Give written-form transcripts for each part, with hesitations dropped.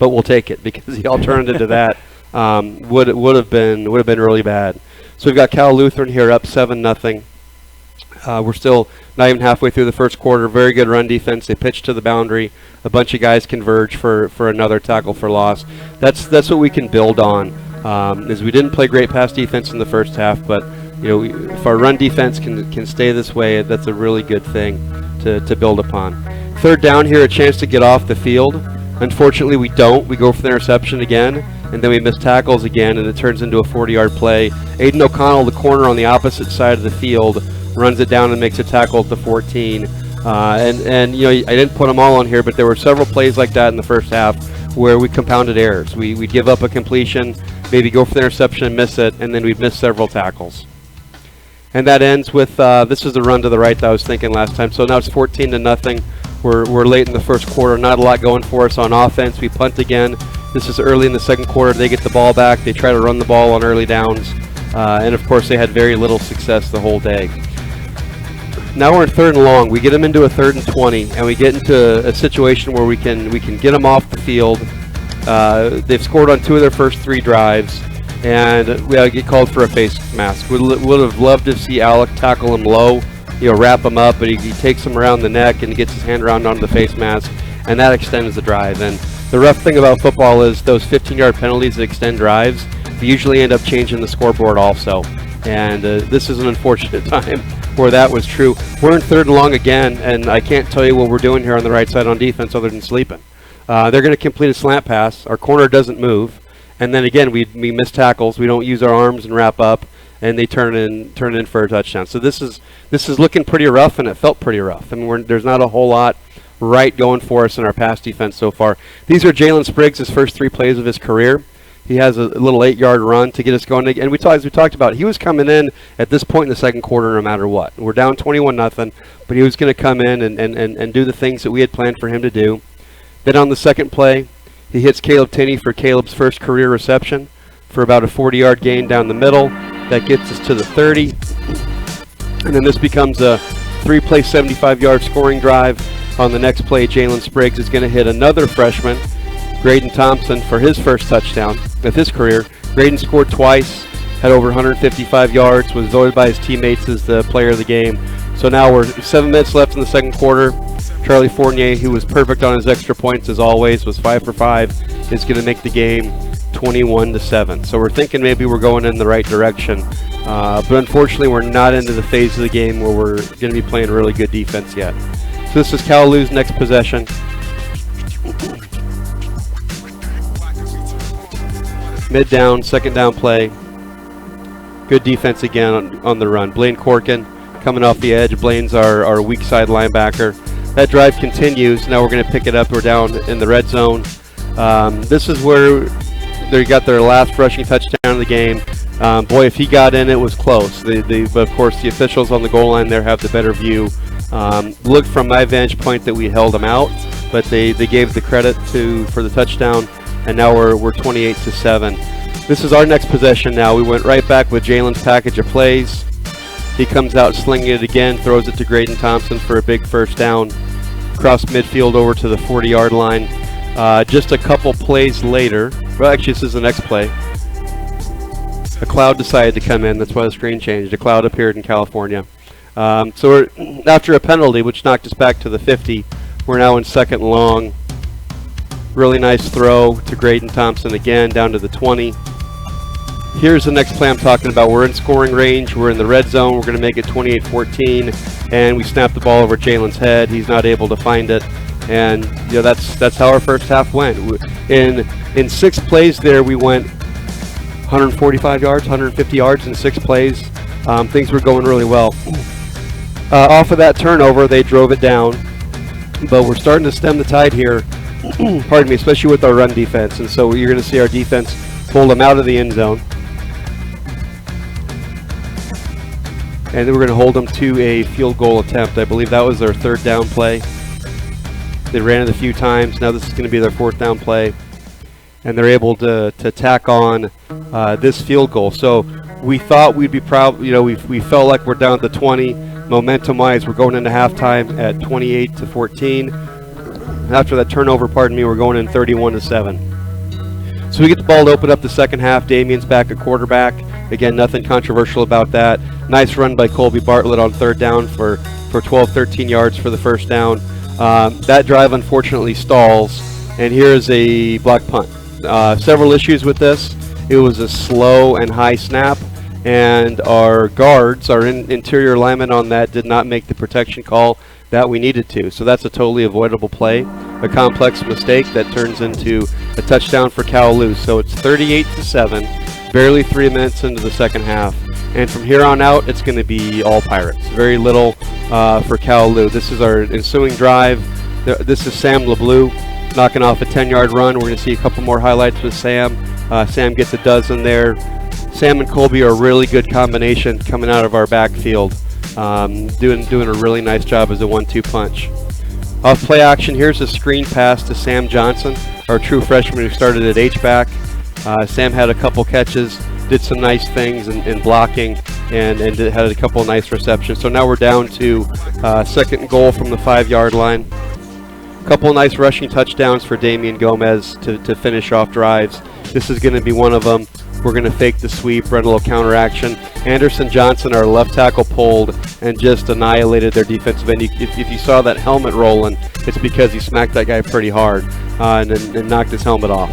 but we'll take it because the alternative to that would have been really bad. So we've got Cal Lutheran here up 7-0. We're still not even halfway through the first quarter. Very good run defense. They pitch to the boundary. A bunch of guys converge for another tackle for loss. That's what we can build on. Is we didn't play great pass defense in the first half, but if our run defense can stay this way, that's a really good thing to build upon. Third down here, a chance to get off the field. Unfortunately, we don't. We go for the interception again, and then we miss tackles again, and it turns into a 40-yard play. Aiden O'Connell, the corner on the opposite side of the field, runs it down and makes a tackle at the 14. I didn't put them all on here, but there were several plays like that in the first half where we compounded errors. We'd give up a completion, maybe go for the interception and miss it, and then we'd miss several tackles. And that ends with, this is the run to the right that I was thinking last time. So now it's 14-0. We're late in the first quarter, not a lot going for us on offense. We punt again. This is early in the second quarter. They get the ball back. They try to run the ball on early downs. And of course, they had very little success the whole day. Now we're in 3rd and long. We get them into a 3rd and 20, and we get into a situation where we can get them off the field. They've scored on 2 of their first 3 drives, and we get called for a face mask. Would have loved to see Alec tackle him low, wrap him up, but he takes him around the neck and gets his hand around onto the face mask, and that extends the drive. And the rough thing about football is those 15-yard penalties that extend drives, they usually end up changing the scoreboard also. And this is an unfortunate time where that was true. We're in 3rd and long again, and I can't tell you what we're doing here on the right side on defense other than sleeping. They're going to complete a slant pass. Our corner doesn't move. And then again, we miss tackles. We don't use our arms and wrap up, and they turn in for a touchdown. So this is looking pretty rough, and it felt pretty rough. I mean, there's not a whole lot right going for us in our pass defense so far. These are Jalen Spriggs' first 3 plays of his career. He has a little 8-yard run to get us going. And as we talked about, he was coming in at this point in the second quarter no matter what. We're down 21-0, but he was going to come in and do the things that we had planned for him to do. Then on the second play, he hits Caleb Tinney for Caleb's first career reception for about a 40-yard gain down the middle. That gets us to the 30. And then this becomes a 3-play, 75-yard scoring drive. On the next play, Jalen Spriggs is going to hit another freshman, Graydon Thompson, for his first touchdown of his career. Graydon scored twice, had over 155 yards, was voted by his teammates as the player of the game. So now we're 7 minutes left in the second quarter. Charlie Fournier, who was perfect on his extra points as always, was 5 for 5, is going to make the game 21-7. So we're thinking maybe we're going in the right direction. But unfortunately, we're not into the phase of the game where we're going to be playing really good defense yet. So this is Kalaloo's next possession. Mid down, second down play. Good defense again on the run. Blaine Corkin coming off the edge. Blaine's our weak side linebacker. That drive continues. Now we're going to pick it up. We're down in the red zone. This is where they got their last rushing touchdown of the game. Boy, if he got in, it was close. But of course, the officials on the goal line there have the better view. Looked from my vantage point that we held them out, but they gave the credit for the touchdown, and now we're 28-7. This is our next possession now. We went right back with Jalen's package of plays. He comes out slinging it again, throws it to Graydon Thompson for a big first down. Across midfield over to the 40-yard line. Just a couple plays later, well actually this is the next play, a cloud decided to come in. That's why the screen changed. A cloud appeared in California. So we're, after a penalty, which knocked us back to the 50, we're now in second and long. Really nice throw to Graydon Thompson again, down to the 20. Here's the next play I'm talking about. We're in scoring range. We're in the red zone. We're going to make it 28-14, and we snap the ball over Jalen's head. He's not able to find it, and that's how our first half went. In 6 plays there, we went 145 yards, 150 yards in 6 plays. Things were going really well. Off of that turnover, they drove it down, but we're starting to stem the tide here. Pardon me, especially with our run defense, and so you're going to see our defense pull them out of the end zone. And then we're going to hold them to a field goal attempt. I believe that was their 3rd down play. They ran it a few times. Now this is going to be their 4th down play. And they're able to tack on this field goal. So we thought we'd be proud. We felt like we're down to 20. Momentum-wise, we're going into halftime at 28-14. After that turnover, we're going in 31-7. So we get the ball to open up the second half. Damien's back at quarterback. Again, nothing controversial about that. Nice run by Colby Bartlett on third down for 12, 13 yards for the first down. That drive unfortunately stalls, and here's a block punt. Several issues with this. It was a slow and high snap, and our guards, our interior linemen on that, did not make the protection call that we needed to. So that's a totally avoidable play, a complex mistake that turns into a touchdown for Kowloon. So it's 38-7, barely 3 minutes into the second half. And from here on out, it's going to be all Pirates. Very little for Kowloon. This is our ensuing drive. This is Sam LeBleu knocking off a 10-yard run. We're going to see a couple more highlights with Sam. Sam gets a dozen there. Sam and Colby are a really good combination coming out of our backfield. Doing a really nice job as a 1-2 punch. Off play action, here's a screen pass to Sam Johnson, our true freshman who started at H-back. Sam had a couple catches, did some nice things in blocking, and had a couple nice receptions. So now we're down to second and goal from the 5-yard line. A couple nice rushing touchdowns for Damien Gomez to finish off drives. This is going to be one of them. We're going to fake the sweep, run a little counter action. Anderson Johnson, our left tackle, pulled and just annihilated their defensive end. If you saw that helmet rolling, it's because he smacked that guy pretty hard and knocked his helmet off.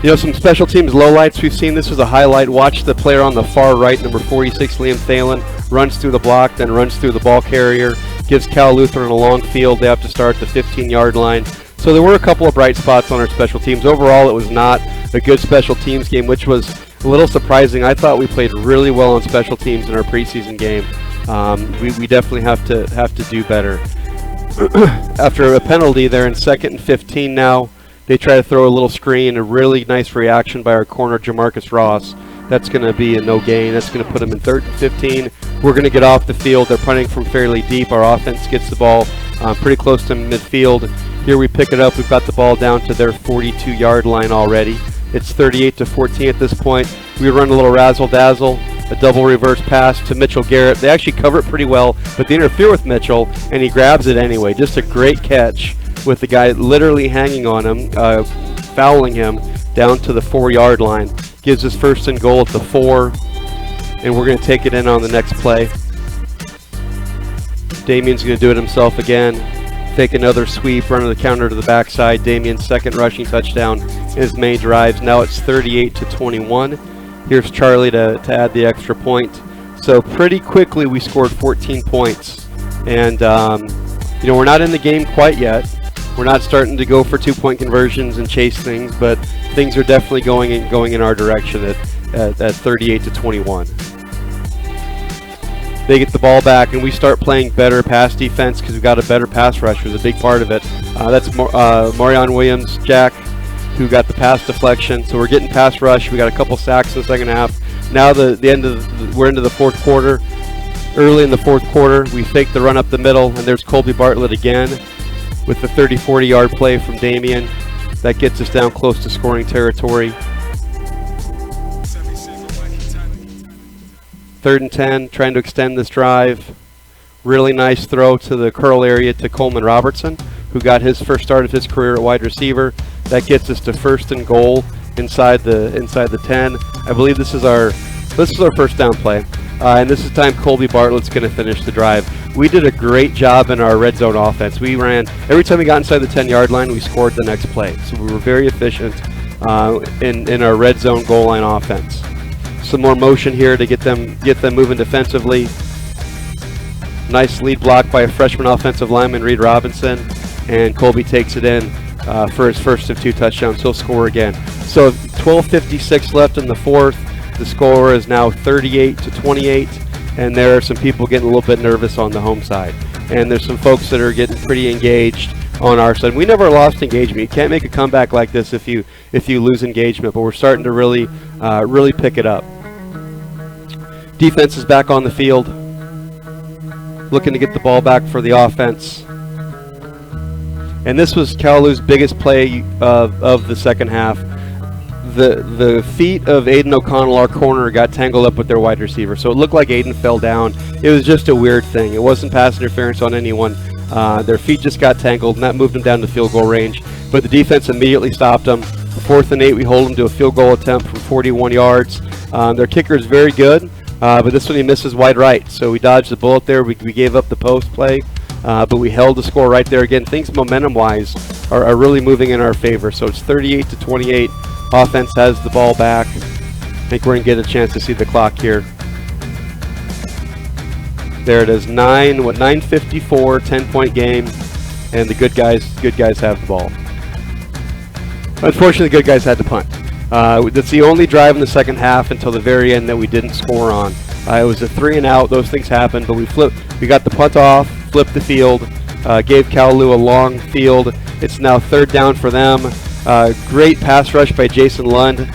You know, some special teams lowlights we've seen. This was a highlight. Watch the player on the far right, number 46, Liam Thalen, runs through the block, then runs through the ball carrier, gives Cal Lutheran a long field. They have to start the 15-yard line. So there were a couple of bright spots on our special teams. Overall, it was not a good special teams game, which was a little surprising. I thought we played really well on special teams in our preseason game. We definitely have to do better. After a penalty, they're in 2nd and 15 now. They try to throw a little screen, a really nice reaction by our corner, Jamarcus Ross. That's going to be a no gain. That's going to put them in 3rd and 15. We're going to get off the field. They're punting from fairly deep. Our offense gets the ball pretty close to midfield. Here we pick it up. We've got the ball down to their 42-yard line already. It's 38-14 at this point. We run a little razzle-dazzle, a double reverse pass to Mitchell Garrett. They actually cover it pretty well, but they interfere with Mitchell, and he grabs it anyway. Just a great catch with the guy literally hanging on him, fouling him down to the 4-yard line. Gives us 1st and goal at the 4, and we're going to take it in on the next play. Damien's going to do it himself again. Take another sweep, run the counter to the backside. Damien's 2nd rushing touchdown in his main drives. Now it's 38-21. Here's Charlie to add the extra point. So pretty quickly we scored 14 points. And, you know, we're not in the game quite yet. We're not starting to go for 2-point conversions and chase things, but things are definitely going in our direction at 38-21. They get the ball back, and we start playing better pass defense because we've got a better pass rush. Was a big part of it. That's Marion Williams, Jack, who got the pass deflection. So we're getting pass rush. We got a couple sacks in the second half. Now we're into the 4th quarter. Early in the 4th quarter, we fake the run up the middle, and there's Colby Bartlett again with the 30-40 yard play from Damien. That gets us down close to scoring territory. 3rd and 10, trying to extend this drive. Really nice throw to the curl area to Coleman Robertson, who got his first start of his career at wide receiver. That gets us to 1st and goal inside the 10. I believe this is our first down play, and this is time Colby Bartlett's going to finish the drive. We did a great job in our red zone offense. We ran every time we got inside the 10-yard line, we scored the next play. So we were very efficient in our red zone goal line offense. Some more motion here to get them moving defensively. Nice lead block by a freshman offensive lineman, Reed Robinson, and Colby takes it in for his first of 2 touchdowns. He'll score again. So 12:56 left in the 4th. The score is now 38-28, and there are some people getting a little bit nervous on the home side, and there's some folks that are getting pretty engaged on our side. We never lost engagement. You can't make a comeback like this if you lose engagement, but we're starting to really pick it up. Defense is back on the field, looking to get the ball back for the offense. And this was Kowloon's biggest play of the second half. The feet of Aiden O'Connell, our corner, got tangled up with their wide receiver. So it looked like Aiden fell down. It was just a weird thing. It wasn't pass interference on anyone. Their feet just got tangled, and that moved them down to field goal range. But the defense immediately stopped them, 4th and 8, we hold them to a field goal attempt from 41 yards. Their kicker is very good, but this one he misses wide right. So we dodged the bullet there. We gave up the post play, but we held the score right there. Again, things momentum-wise are really moving in our favor. So it's 38-28. Offense has the ball back. I think we're going to get a chance to see the clock here. There it is, 9:54, 10-point game, and the good guys have the ball. Unfortunately, the good guys had to punt. That's the only drive in the second half until the very end that we didn't score on. It was a 3-and-out. Those things happened, but we got the punt off, flipped the field, gave Kalalua a long field. It's now 3rd down for them. Great pass rush by Jason Lund,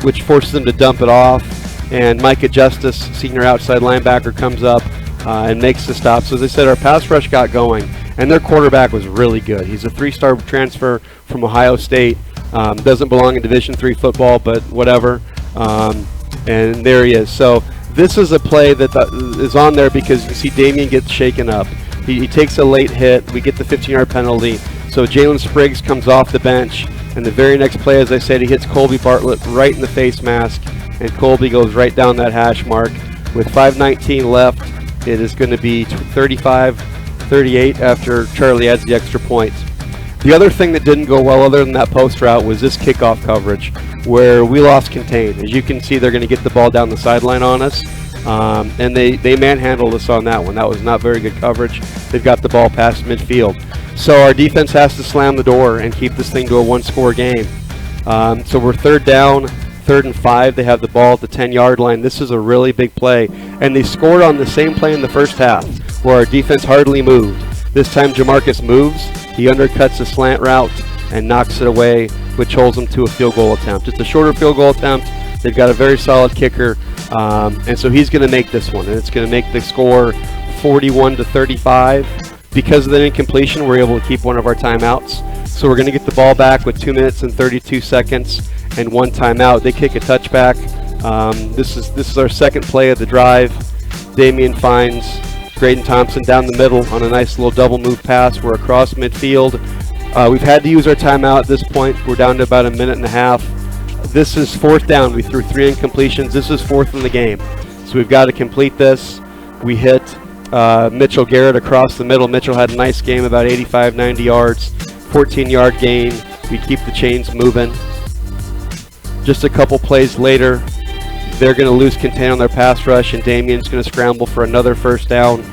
which forces them to dump it off. And Micah Justice, senior outside linebacker, comes up and makes the stop. So as I said, our pass rush got going, and their quarterback was really good. He's a 3-star transfer from Ohio State. Doesn't belong in Division III football, but whatever. And there he is. So this is a play that is on there because you see Damien gets shaken up. He takes a late hit. We get the 15-yard penalty. So Jalen Spriggs comes off the bench, and the very next play, as I said, he hits Colby Bartlett right in the face mask, and Colby goes right down that hash mark. With 5:19 left, it is going to be 35-38 after Charlie adds the extra point. The other thing that didn't go well other than that post route was this kickoff coverage where we lost contain. As you can see, they're going to get the ball down the sideline on us, and they manhandled us on that one. That was not very good coverage. They've got the ball past midfield. So our defense has to slam the door and keep this thing to a 1-score game. So we're 3rd down, 3rd and 5. They have the ball at the 10-yard line. This is a really big play. And they scored on the same play in the first half where our defense hardly moved. This time Jamarcus moves. He undercuts a slant route and knocks it away, which holds them to a field goal attempt. It's a shorter field goal attempt. They've got a very solid kicker, and so he's going to make this one, and it's going to make the score 41-35. Because of the incompletion, we're able to keep one of our timeouts. So we're going to get the ball back with 2 minutes and 32 seconds and 1 timeout. They kick a touchback. This is our second play of the drive. Damien finds Graydon Thompson down the middle on a nice little double move pass. We're across midfield. We've had to use our timeout at this point. We're down to about a minute and a half. This is 4th down. We threw 3 incompletions. This is 4th in the game. So we've got to complete this. We hit Mitchell Garrett across the middle. Mitchell had a nice game, about 85, 90 yards, 14-yard gain. We keep the chains moving. Just a couple plays later, they're going to lose contain on their pass rush, and Damien's going to scramble for another 1st down.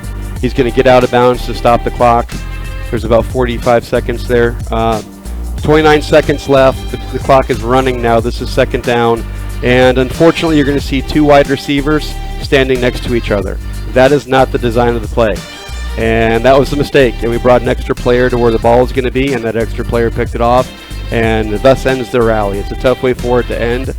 He's going to get out of bounds to stop the clock. There's about 45 seconds there. 29 seconds left. The clock is running now. This is 2nd down. And unfortunately, you're going to see 2 wide receivers standing next to each other. That is not the design of the play. And that was a mistake. And we brought an extra player to where the ball is going to be, and that extra player picked it off. And thus ends the rally. It's a tough way for it to end.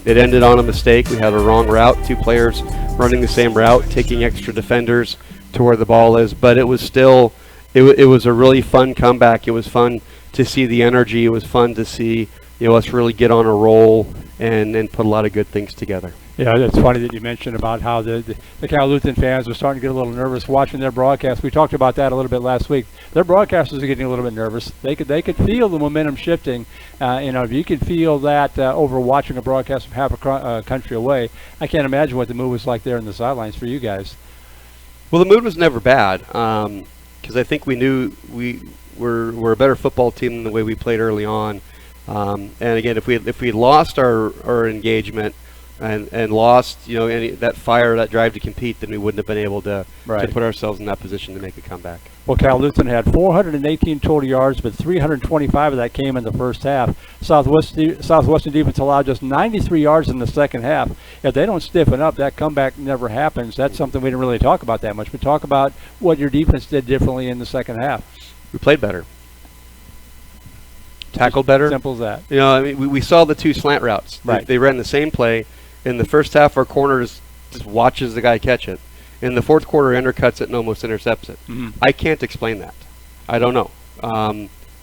It ended on a mistake. We had a wrong route. 2 players running the same route, taking extra defenders to where the ball is. But it was still, it was a really fun comeback. It was fun to see the energy. It was fun to see us really get on a roll and put a lot of good things together. Yeah, it's funny that you mentioned about how the Cal-Lutheran fans are starting to get a little nervous watching their broadcast. We talked about that a little bit last week. Their broadcasters are getting a little bit nervous. They could feel the momentum shifting. If you can feel that over watching a broadcast from half a country away, I can't imagine what the mood was like there in the sidelines for you guys. Well, the mood was never bad because I think we knew we're a better football team than the way we played early on. And again, if we lost our engagement and lost that fire, that drive to compete, then we wouldn't have been able to put ourselves in that position to make a comeback. Well, Cal Lutheran had 418 total yards, but 325 of that came in the first half. Southwestern defense allowed just 93 yards in the second half. If they don't stiffen up, that comeback never happens. That's something we didn't really talk about that much. But talk about what your defense did differently in the second half. We played better. Tackled better. Simple as that. We saw the 2 slant routes. Right. They ran the same play. In the first half, our corner just watches the guy catch it. In the fourth quarter, he undercuts it and almost intercepts it. Mm-hmm. I can't explain that. I don't know.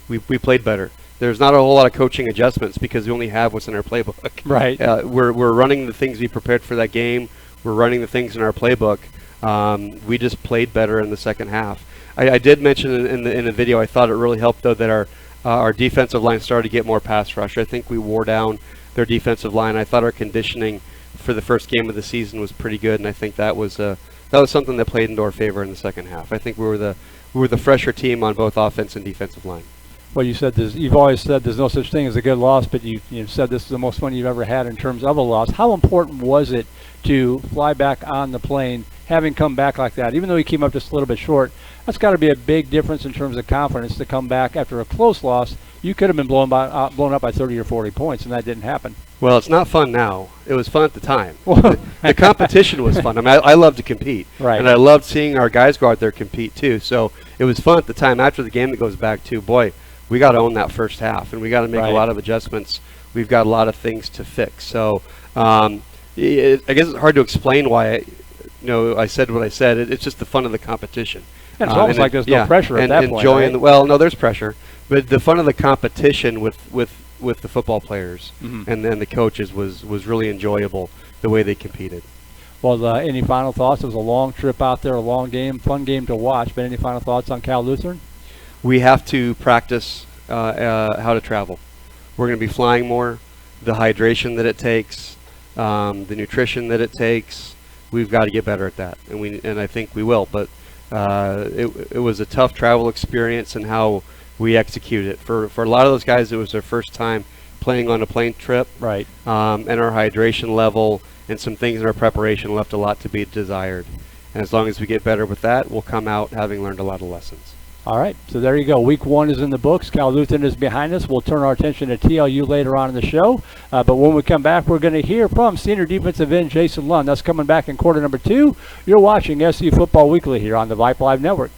We played better. There's not a whole lot of coaching adjustments because we only have what's in our playbook. Right. We're running the things we prepared for that game. We're running the things in our playbook. We just played better in the second half. I did mention in the video, I thought it really helped though that our defensive line started to get more pass rush. I think we wore down their defensive line. I thought our conditioning for the first game of the season was pretty good, and I think that was something that played into our favor in the second half. I think we were the fresher team on both offense and defensive line. Well, you said this. You've always said there's no such thing as a good loss, but you said this is the most fun you've ever had in terms of a loss. How important was it to fly back on the plane, having come back like that? Even though you came up just a little bit short, that's got to be a big difference in terms of confidence to come back after a close loss. You could have been blown up by 30 or 40 points, and that didn't happen. Well, it's not fun now. It was fun at the time. The competition was fun. I mean, I love to compete, right. And I loved seeing our guys go out there compete too. So it was fun at the time. After the game, it goes back to, boy, we got to own that first half, and we got to make a lot of adjustments. We've got a lot of things to fix. So I guess it's hard to explain why I said what I said. It's just the fun of the competition. And it's almost like there's no pressure at that point. Right? Well, no, there's pressure, but the fun of the competition with the football players and then the coaches was really enjoyable, the way they competed. Well, any final thoughts? It was a long trip out there, a long game, fun game to watch. But any final thoughts on Cal Lutheran? We have to practice how to travel. We're going to be flying more. The hydration that it takes, the nutrition that it takes, we've got to get better at that, and I think we will. But it was a tough travel experience, and how we execute it. For a lot of those guys, it was their first time playing on a plane trip. Right. And our hydration level and some things in our preparation left a lot to be desired. And as long as we get better with that, we'll come out having learned a lot of lessons. All right, so there you go. Week 1 is in the books. Cal Lutheran is behind us. We'll turn our attention to TLU later on in the show. But when we come back, we're going to hear from senior defensive end Jason Lund. That's coming back in quarter number 2. You're watching SU Football Weekly here on the Vype Live Network.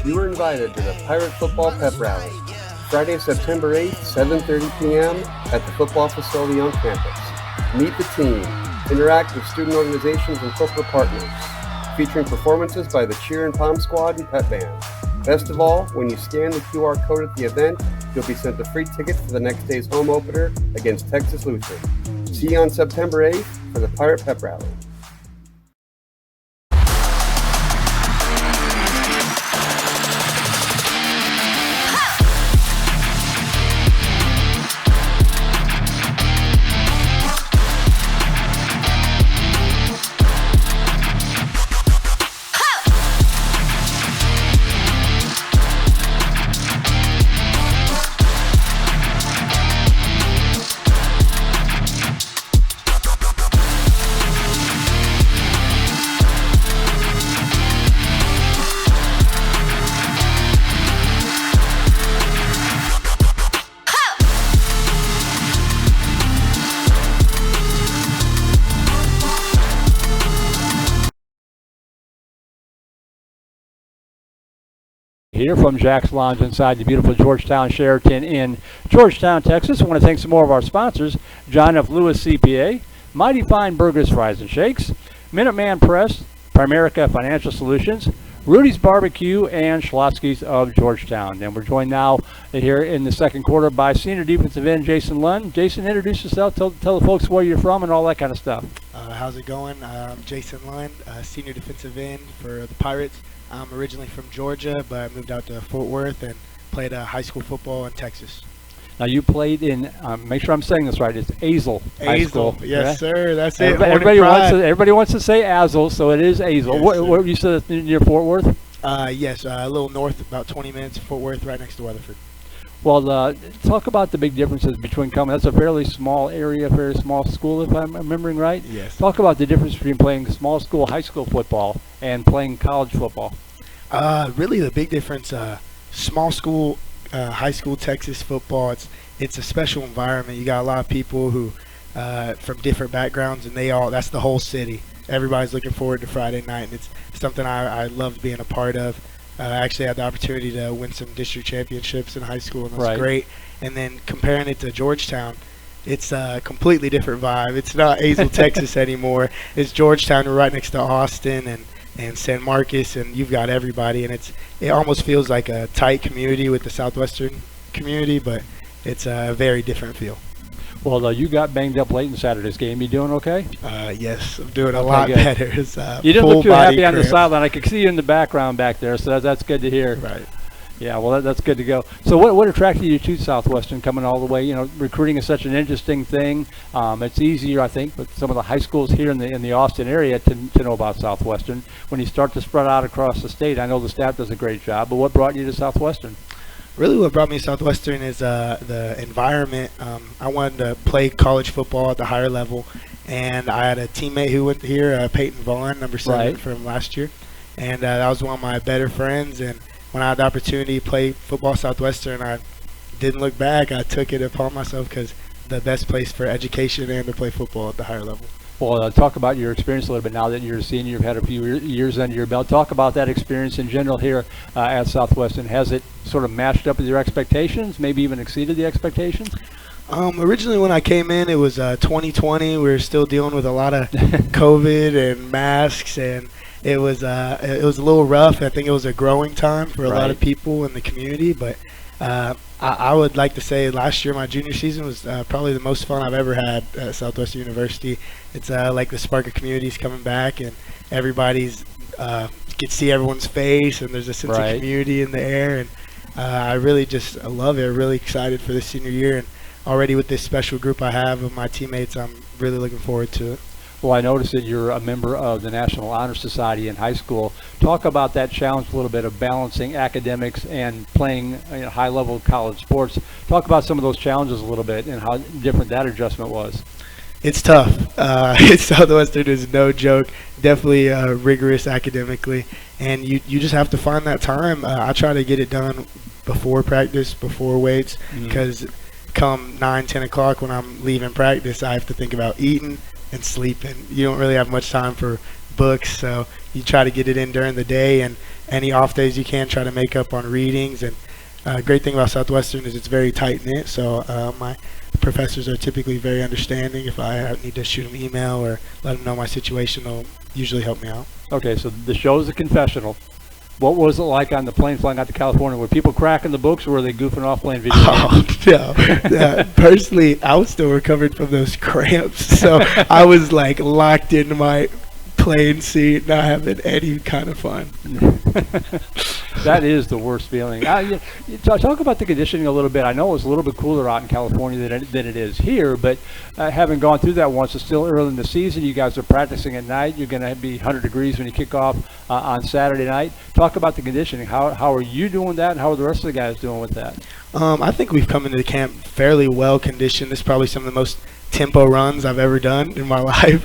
You were invited to the Pirate Football Pep Rally, Friday, September 8th, 7:30 p.m. at the football facility on campus. Meet the team, interact with student organizations and corporate partners, featuring performances by the Cheer and Pom Squad and Pep Band. Best of all, when you scan the QR code at the event, you'll be sent a free ticket for the next day's home opener against Texas Lutheran. See you on September 8th for the Pirate Pep Rally. Here from Jack's Lounge inside the beautiful Georgetown Sheraton in Georgetown, Texas. I want to thank some more of our sponsors: John F. Lewis CPA, Mighty Fine Burgers, Fries, and Shakes, Minuteman Press, Primerica Financial Solutions, Rudy's Barbecue, and Schlotsky's of Georgetown. And we're joined now here in the second quarter by senior defensive end Jason Lund. Jason, introduce yourself, tell the folks where you're from and all that kind of stuff. How's it going? I'm Jason Lund, senior defensive end for the Pirates. I'm originally from Georgia, but I moved out to Fort Worth and played high school football in Texas. Now you played in, make sure I'm saying this right, it's Azle High School. Yes, sir, that's it. Everybody wants to say Azle, so it is Azle. Yes, what you said it's near Fort Worth? Yes, a little north, about 20 minutes, Fort Worth, right next to Weatherford. Well, talk about the big differences between coming. That's a fairly small area, very small school, if I'm remembering right. Yes. Talk about the difference between playing small school, high school football and playing college football. Really, the big difference, small school, high school Texas football. It's a special environment. You got a lot of people who from different backgrounds, and that's the whole city. Everybody's looking forward to Friday night, and it's something I loved being a part of. I actually had the opportunity to win some district championships in high school, and it was great. And then comparing it to Georgetown, it's a completely different vibe. It's not Azle, Texas anymore. It's Georgetown. We're right next to Austin and San Marcos, and you've got everybody. And it almost feels like a tight community with the Southwestern community, but it's a very different feel. Well, you got banged up late in Saturday's game. You doing okay? Yes, I'm doing a Okay, lot good. better. It's, You didn't full look too body happy on the cramp. sideline. I could see you in the background back there, so that's good to hear. Right. Yeah, well, that's good to go. So what attracted you to Southwestern coming all the way? You know, recruiting is such an interesting thing. It's easier, I think, with some of the high schools here in the Austin area to know about Southwestern. When you start to spread out across the state, I know the staff does a great job, but what brought you to Southwestern? Really what brought me to Southwestern is the environment. I wanted to play college football at the higher level, and I had a teammate who went here, Peyton Vaughn, number 7 Right. from last year, and that was one of my better friends. And when I had the opportunity to play football at Southwestern, I didn't look back. I took it upon myself because the best place for education and to play football at the higher level. Well, talk about your experience a little bit now that you're a senior. You've had a few years under your belt. Talk about that experience in general here at Southwestern. Has it sort of matched up with your expectations, maybe even exceeded the expectations? Originally when I came in, it was 2020. We were still dealing with a lot of COVID and masks, and it was a little rough. I think it was a growing time for a lot of people in the community, but I would like to say last year, my junior season, was probably the most fun I've ever had at Southwestern University. It's like the spark of community's coming back, and everybody's you can see everyone's face, and there's a sense of community in the air, and I really just love it. Really excited for this senior year, and already with this special group I have of my teammates, I'm really looking forward to it. Well, I noticed that you're a member of the National Honor Society in high school. Talk about that challenge a little bit of balancing academics and playing high-level college sports. Talk about some of those challenges a little bit and how different that adjustment was. It's tough. Southwestern is no joke. Definitely rigorous academically, and you just have to find that time. I try to get it done before practice, before weights, because come 9, 10 o'clock when I'm leaving practice, I have to think about eating and sleeping. You don't really have much time for books, so you try to get it in during the day, and any off days you can try to make up on readings. And great thing about Southwestern is it's very tight-knit, so my professors are typically very understanding. If I need to shoot them an email or let them know my situation, they'll usually help me out. Okay, so the show is a confessional. What was it like on the plane flying out to California? Were people cracking the books, or were they goofing off playing video games? No. Personally, I was still recovering from those cramps, so I was like locked into my plane seat, not having any kind of fun. That is the worst feeling. Talk about the conditioning a little bit. I know it's a little bit cooler out in California than it is here, but having gone through that once, it's still early in the season. You guys are practicing at night. You're going to be 100 degrees when you kick off on Saturday night. Talk about the conditioning. How are you doing that, and how are the rest of the guys doing with that? I think we've come into the camp fairly well conditioned. This is probably some of the most tempo runs I've ever done in my life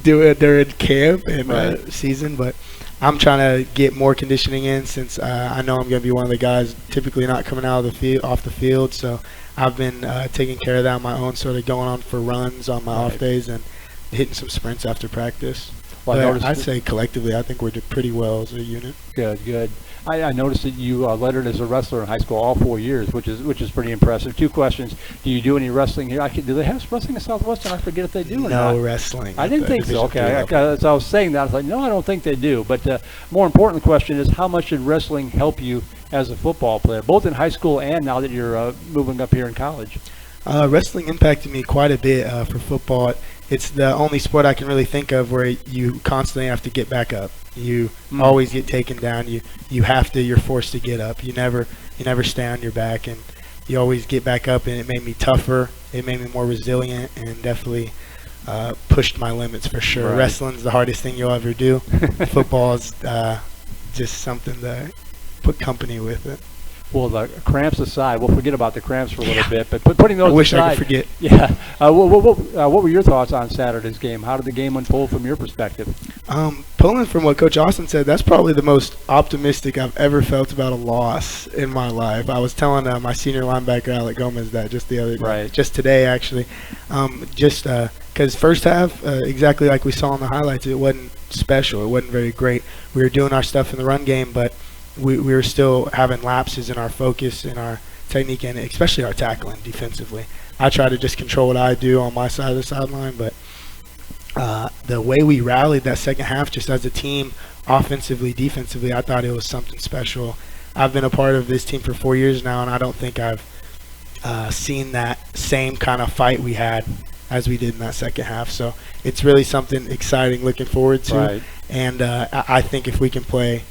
during camp and season, but I'm trying to get more conditioning in since I know I'm going to be one of the guys typically not coming out of the field, off the field. So I've been taking care of that on my own, sort of going on for runs on my off days and hitting some sprints after practice. Well, I'd say collectively, I think we're doing pretty well as a unit. Good. I noticed that you lettered as a wrestler in high school all 4 years, which is pretty impressive. 2 questions: do you do any wrestling here? Do they have wrestling at Southwestern? I forget if they do or not. No wrestling. I didn't think so. Okay, as I was saying that, I was like, no, I don't think they do. But more important question is, how much did wrestling help you as a football player, both in high school and now that you're moving up here in college? Wrestling impacted me quite a bit for football. It's the only sport I can really think of where you constantly have to get back up. You always get taken down. You're forced to get up. You never stay on your back, and you always get back up. And it made me tougher. It made me more resilient, and definitely pushed my limits for sure. Right. Wrestling's the hardest thing you'll ever do. Football's just something to put company with it. Well, the cramps aside, we'll forget about the cramps for a little bit, but putting those aside. I wish I could forget. Yeah. What were your thoughts on Saturday's game? How did the game unfold from your perspective? Pulling from what Coach Austin said, that's probably the most optimistic I've ever felt about a loss in my life. I was telling my senior linebacker, Alec Gomez, that just the other day, just today actually. Because first half, exactly like we saw in the highlights, it wasn't special. It wasn't very great. We were doing our stuff in the run game, but we were still having lapses in our focus, in our technique, and especially our tackling defensively. I try to just control what I do on my side of the sideline, but the way we rallied that second half just as a team, offensively, defensively, I thought it was something special. I've been a part of this team for 4 years now, and I don't think I've seen that same kind of fight we had as we did in that second half. So it's really something exciting looking forward to. Right. And I think if we can play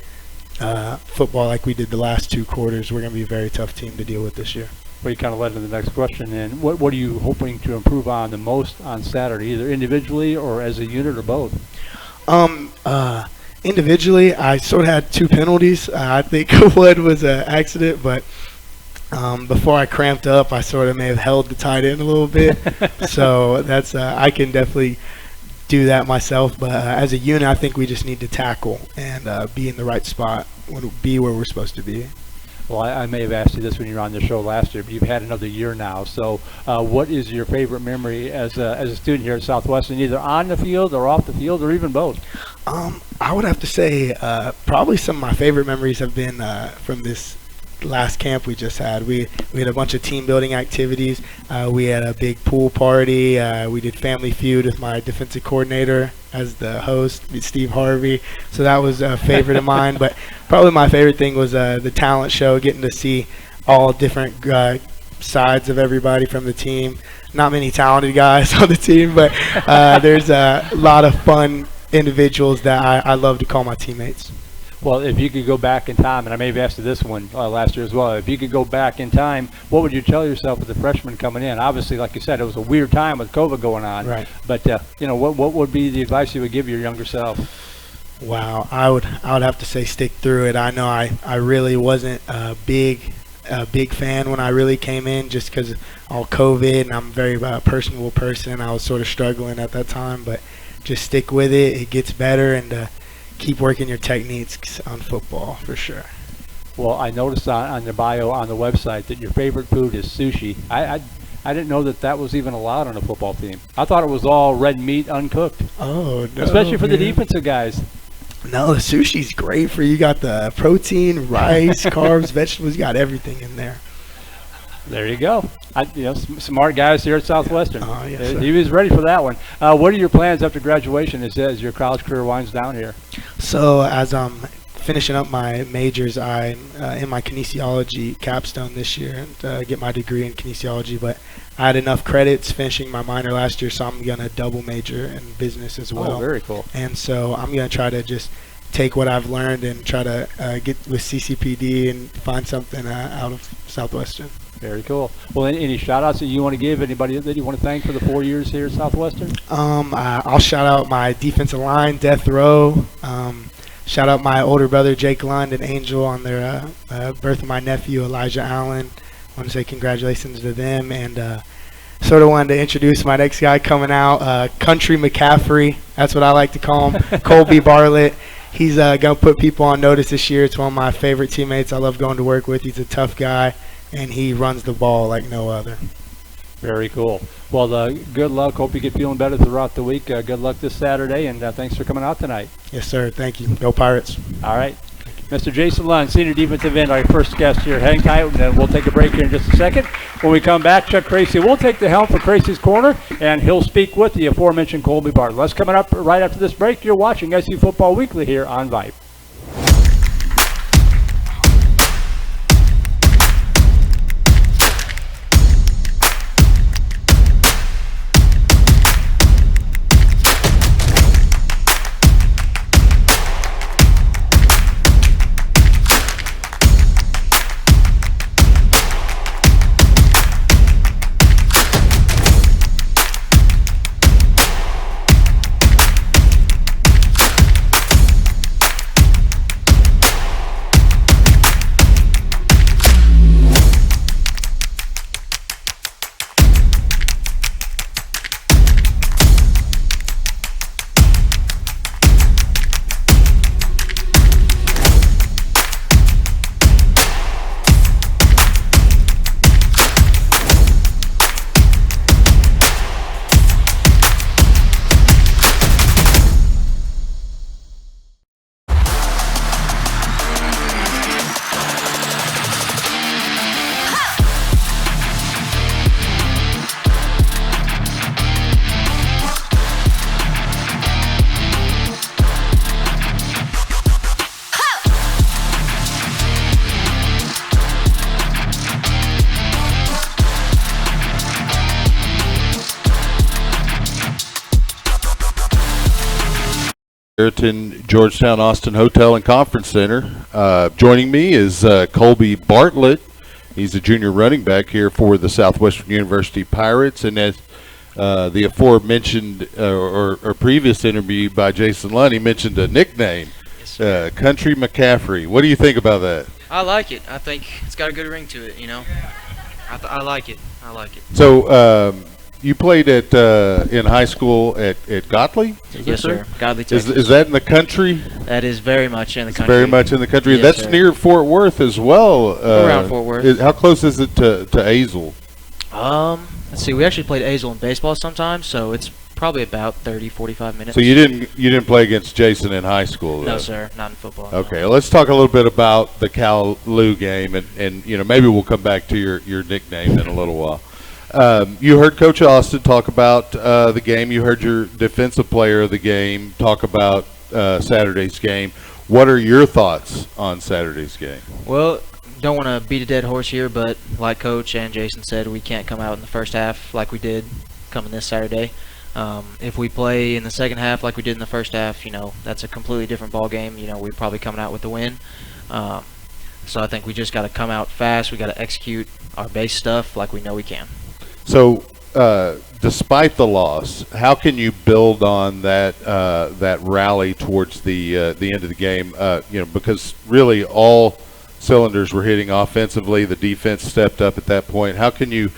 football like we did the last 2 quarters, we're going to be a very tough team to deal with this year. Well, you kind of led to the next question. And what are you hoping to improve on the most on Saturday, either individually or as a unit or both? Individually, I sort of had 2 penalties. I think one was an accident, but before I cramped up, I sort of may have held the tight end a little bit. So that's I can definitely do that myself. But as a unit, I think we just need to tackle and be in the right spot, be where we're supposed to be. Well, I may have asked you this when you were on the show last year, but you've had another year now. So what is your favorite memory as a student here at Southwestern, either on the field or off the field or even both? I would have to say probably some of my favorite memories have been from this last camp we just had. We had a bunch of team building activities. We had a big pool party. We did Family Feud with my defensive coordinator as the host, Steve Harvey. So that was a favorite of mine. But probably my favorite thing was the talent show, getting to see all different sides of everybody from the team. Not many talented guys on the team, but there's a lot of fun individuals that I love to call my teammates. Well, if you could go back in time, and I may have asked you this one last year as well, if you could go back in time, what would you tell yourself with the freshmen coming in? Obviously, like you said, it was a weird time with COVID going on. Right. But, what would be the advice you would give your younger self? Wow, I would have to say stick through it. I know I really wasn't a big fan when I really came in just because of all COVID, and I'm a very personable person. I was sort of struggling at that time, but just stick with it. It gets better, and keep working your techniques on football for sure. Well, I noticed on the bio on the website that your favorite food is sushi. I didn't know that was even allowed on a football team. I thought it was all red meat, uncooked. Oh, no. Especially for the man. defensive guys. No, the sushi's great for you. You got the protein, rice, carbs, vegetables. You got everything in there. There you go. Smart guys here at Southwestern. Oh, yes, sir. He was ready for that one. What are your plans after graduation as your college career winds down here? So as I'm finishing up my majors, I'm in my kinesiology capstone this year and get my degree in kinesiology. But I had enough credits finishing my minor last year, so I'm going to double major in business as well. Oh, very cool. And so I'm going to try to just take what I've learned and try to get with CCPD and find something out of Southwestern. Very cool. Well, any shout-outs that you want to give, anybody that you want to thank for the 4 years here at Southwestern? I'll shout out my defensive line, Death Row. Shout out my older brother, Jake Lund and Angel, on their birth of my nephew, Elijah Allen. I want to say congratulations to them. And sort of wanted to introduce my next guy coming out, Country McCaffrey. That's what I like to call him, Colby Bartlett. He's going to put people on notice this year. It's one of my favorite teammates I love going to work with. He's a tough guy, and he runs the ball like no other. Very cool. Well, good luck. Hope you get feeling better throughout the week. Good luck this Saturday, and thanks for coming out tonight. Yes, sir. Thank you. Go Pirates. All right. Mr. Jason Lund, senior defensive end, our first guest here. Hang tight, and then we'll take a break here in just a second. When we come back, Chuck Tracy will take the helm for Tracy's Corner, and he'll speak with the aforementioned Colby Bartlett. That's coming up right after this break. You're watching SU Football Weekly here on Vype. Sheraton Georgetown Austin Hotel and Conference Center. Joining me is Colby Bartlett. He's a junior running back here for the Southwestern University Pirates, and as the aforementioned or previous interview by Jason Lunn, he mentioned a nickname, Country McCaffrey. What do you think about that? I like it. I think it's got a good ring to it, you know. I like it. I like it. So you played at in high school at Godley? Yes, sir. Godley, Texas. Is that in the country? That is very much in the country. Very much in the country. Yes, That's sir. near Fort Worth as well. Around Fort Worth. How close is it to Azle? Let's see. We actually played Azle in baseball sometimes, so it's probably about 30, 45 minutes. So you didn't play against Jason in high school, though? No, sir. Not in football. Okay, well, let's talk a little bit about the Cal-Lou game, and you know, maybe we'll come back to your nickname in a little while. You heard Coach Austin talk about the game. You heard your defensive player of the game talk about Saturday's game. What are your thoughts on Saturday's game? Well, don't want to beat a dead horse here, but like Coach and Jason said, we can't come out in the first half like we did coming this Saturday. If we play in the second half like we did in the first half, you know, that's a completely different ball game. You know, we're probably coming out with the win. So I think we just got to come out fast. We got to execute our base stuff like we know we can. So, despite the loss, how can you build on that rally towards the end of the game? You know, because really all cylinders were hitting offensively. The defense stepped up at that point. How can you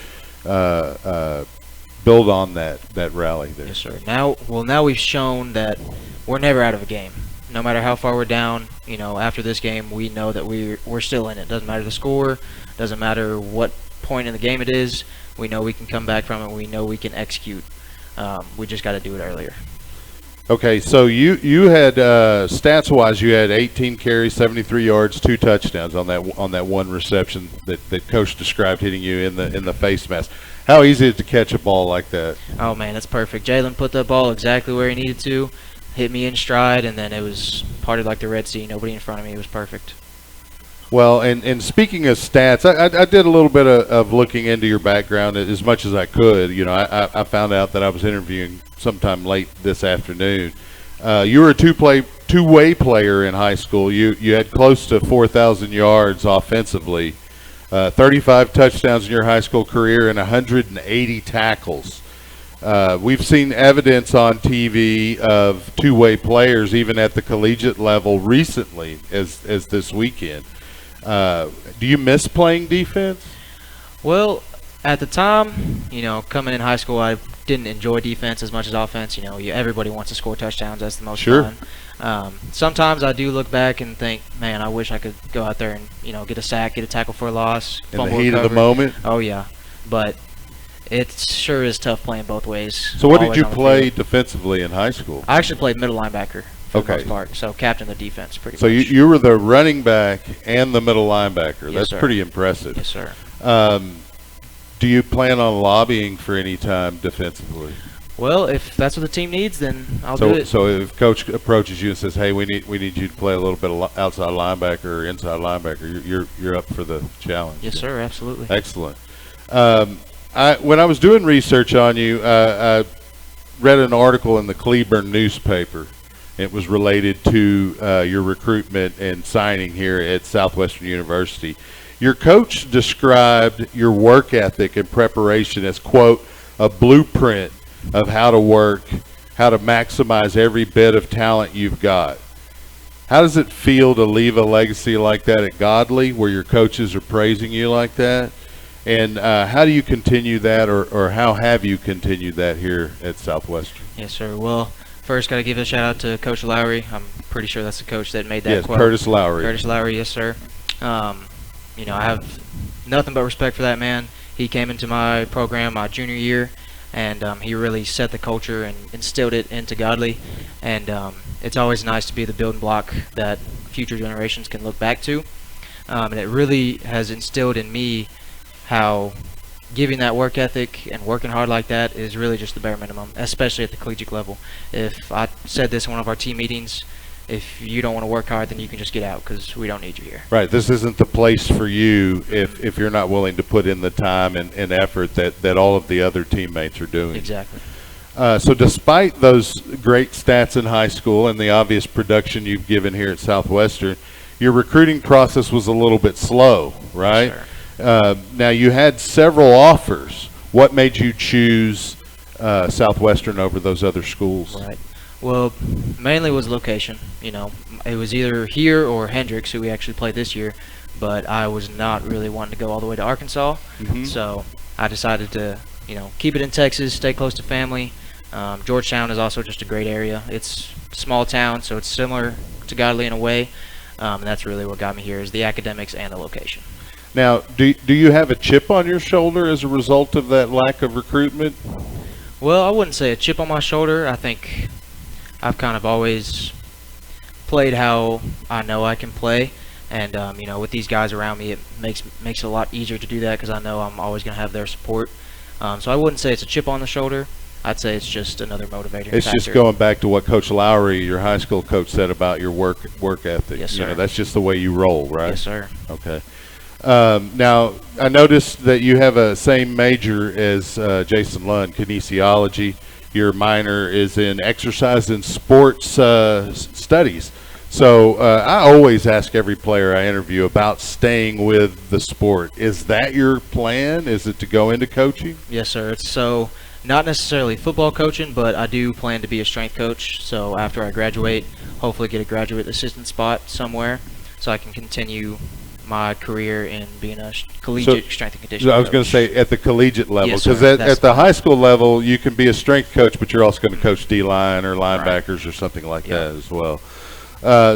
build on that rally there? Yes, sir. Now we've shown that we're never out of a game. No matter how far we're down, you know, after this game, we know that we're still in it. Doesn't matter the score. Doesn't matter what point in the game it is. We know we can come back from it. We know we can execute. We just got to do it earlier. Okay, so you had stats-wise, you had 18 carries, 73 yards, 2 touchdowns on that one reception that Coach described hitting you in the face mask. How easy is it to catch a ball like that? Oh man, that's perfect. Jalen put the ball exactly where he needed to, hit me in stride, and then it was parted like the Red Sea. Nobody in front of me. It was perfect. Well, and speaking of stats, I did a little bit of looking into your background as much as I could. You know, I found out that I was interviewing sometime late this afternoon. You were a two-way player in high school. You had close to 4,000 yards offensively, 35 touchdowns in your high school career, and 180 tackles. We've seen evidence on TV of two-way players even at the collegiate level recently as this weekend. Do you miss playing defense? Well, at the time, you know, coming in high school, I didn't enjoy defense as much as offense. You know, everybody wants to score touchdowns. That's the most fun. Sometimes I do look back and think, man, I wish I could go out there and, you know, get a sack, get a tackle for a loss. In the heat of the moment? Oh, yeah. But it sure is tough playing both ways. So what did Always you on the play field. defensively in high school? I actually played middle linebacker for the Okay. most part. So captain the defense pretty So much. you were the running back and the middle linebacker. Yes, That's sir. pretty impressive. Yes, sir. Do you plan on lobbying for any time defensively? Well, if that's what the team needs, then I'll do it. So if coach approaches you and says, "Hey, we need you to play a little bit of outside linebacker or inside linebacker," you're up for the challenge. Yes, sir. Absolutely. Excellent. When I was doing research on you, I read an article in the Cleburne newspaper. It was related to your recruitment and signing here at Southwestern University. Your coach described your work ethic and preparation as, quote, a blueprint of how to work, how to maximize every bit of talent you've got. How does it feel to leave a legacy like that at Godley, where your coaches are praising you like that? And how do you continue that, or how have you continued that here at Southwestern? Yes, sir. Well, first, got to give a shout out to Coach Lowry. I'm pretty sure that's the coach that made that Yes, quote. Curtis Lowry. Curtis Lowry, yes, sir. You know, I have nothing but respect for that man. He came into my program my junior year, and he really set the culture and instilled it into Godley. And it's always nice to be the building block that future generations can look back to. And it really has instilled in me how giving that work ethic and working hard like that is really just the bare minimum, especially at the collegiate level. If I said this in one of our team meetings, if you don't want to work hard, then you can just get out because we don't need you here. Right. This isn't the place for you if you're not willing to put in the time and effort that all of the other teammates are doing. Exactly. So despite those great stats in high school and the obvious production you've given here at Southwestern, your recruiting process was a little bit slow, right? Sure. Now you had several offers. What made you choose Southwestern over those other schools? Right. Well, mainly was location. You know, it was either here or Hendricks, who we actually played this year, but I was not really wanting to go all the way to Arkansas. So I decided to, you know, keep it in Texas, stay close to family. Georgetown is also just a great area. It's a small town, so it's similar to Godley in a way. And that's really what got me here, is the academics and the location. Now, do you have a chip on your shoulder as a result of that lack of recruitment? Well, I wouldn't say a chip on my shoulder. I think I've kind of always played how I know I can play. And, you know, with these guys around me, it makes it a lot easier to do that because I know I'm always going to have their support. So I wouldn't say it's a chip on the shoulder. I'd say it's just another motivating It's factor. just going back to what Coach Lowry, your high school coach, said about your work ethic. Yes, You know, sir. that's just the way you roll, right? Yes, sir. Okay. Now, I noticed that you have a same major as Jason Lund, kinesiology. Your minor is in exercise and sports studies. So I always ask every player I interview about staying with the sport. Is that your plan? Is it to go into coaching? Yes, sir. It's so not necessarily football coaching, but I do plan to be a strength coach. So after I graduate, hopefully get a graduate assistant spot somewhere so I can continue my career in being a collegiate strength and conditioning I was going to coach. say at the collegiate level, Yes, because sir. at That's the high school level, you can be a strength coach, but you're also going to coach D-line or linebackers or something like Yeah. that as well.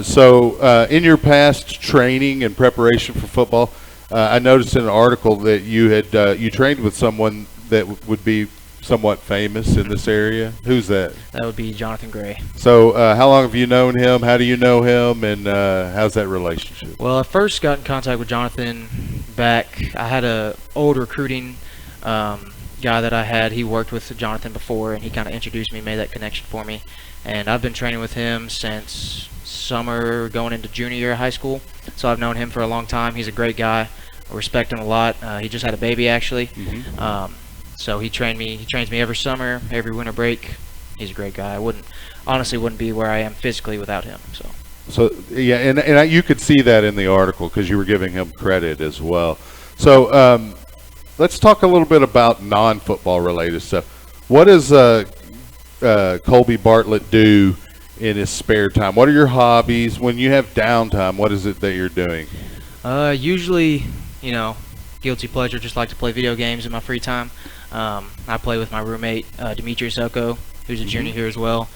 So in your past training and preparation for football, I noticed in an article that you had you trained with someone that would be somewhat famous in this area. Who's that? That would be Jonathan Gray. So how long have you known him? How do you know him? And how's that relationship? Well, I first got in contact with Jonathan back. I had a old recruiting guy that I had. He worked with Jonathan before, and he kind of introduced me, made that connection for me. And I've been training with him since summer going into junior year of high school. So I've known him for a long time. He's a great guy. I respect him a lot. He just had a baby, actually. So he trains me every summer, every winter break. He's a great guy. I honestly wouldn't be where I am physically without him. So yeah, and you could see that in the article because you were giving him credit as well. So let's talk a little bit about non-football related stuff. What does Colby Bartlett do in his spare time? What are your hobbies? When you have downtime, what is it that you're doing? Usually, you know, guilty pleasure, just like to play video games in my free time. I play with my roommate, Demetrius Elko, who's a junior here as well.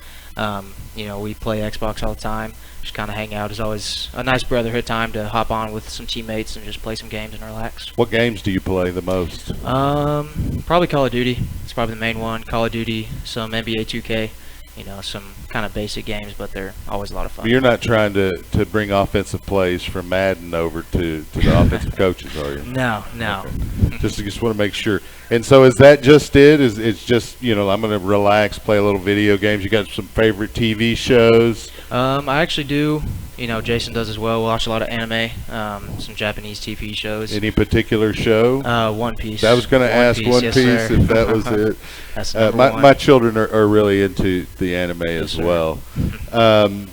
You know, we play Xbox all the time. Just kind of hang out. It's always a nice brotherhood time to hop on with some teammates and just play some games and relax. What games do you play the most? Probably Call of Duty. It's probably the main one. Call of Duty, some NBA 2K. You know, some kind of basic games, but they're always a lot of fun. You're not trying to bring offensive plays from Madden over to the offensive coaches, are you? No. Okay. Just want to make sure. And so is that just it? It's just, you know, I'm going to relax, play a little video games. You got some favorite TV shows? I actually do. You know, Jason does as well. We watch a lot of anime, some Japanese TV shows. Any particular show? One Piece. I was going to ask One yes, Piece sir. if that was it. That's number one. My children are really into the anime as sir. well.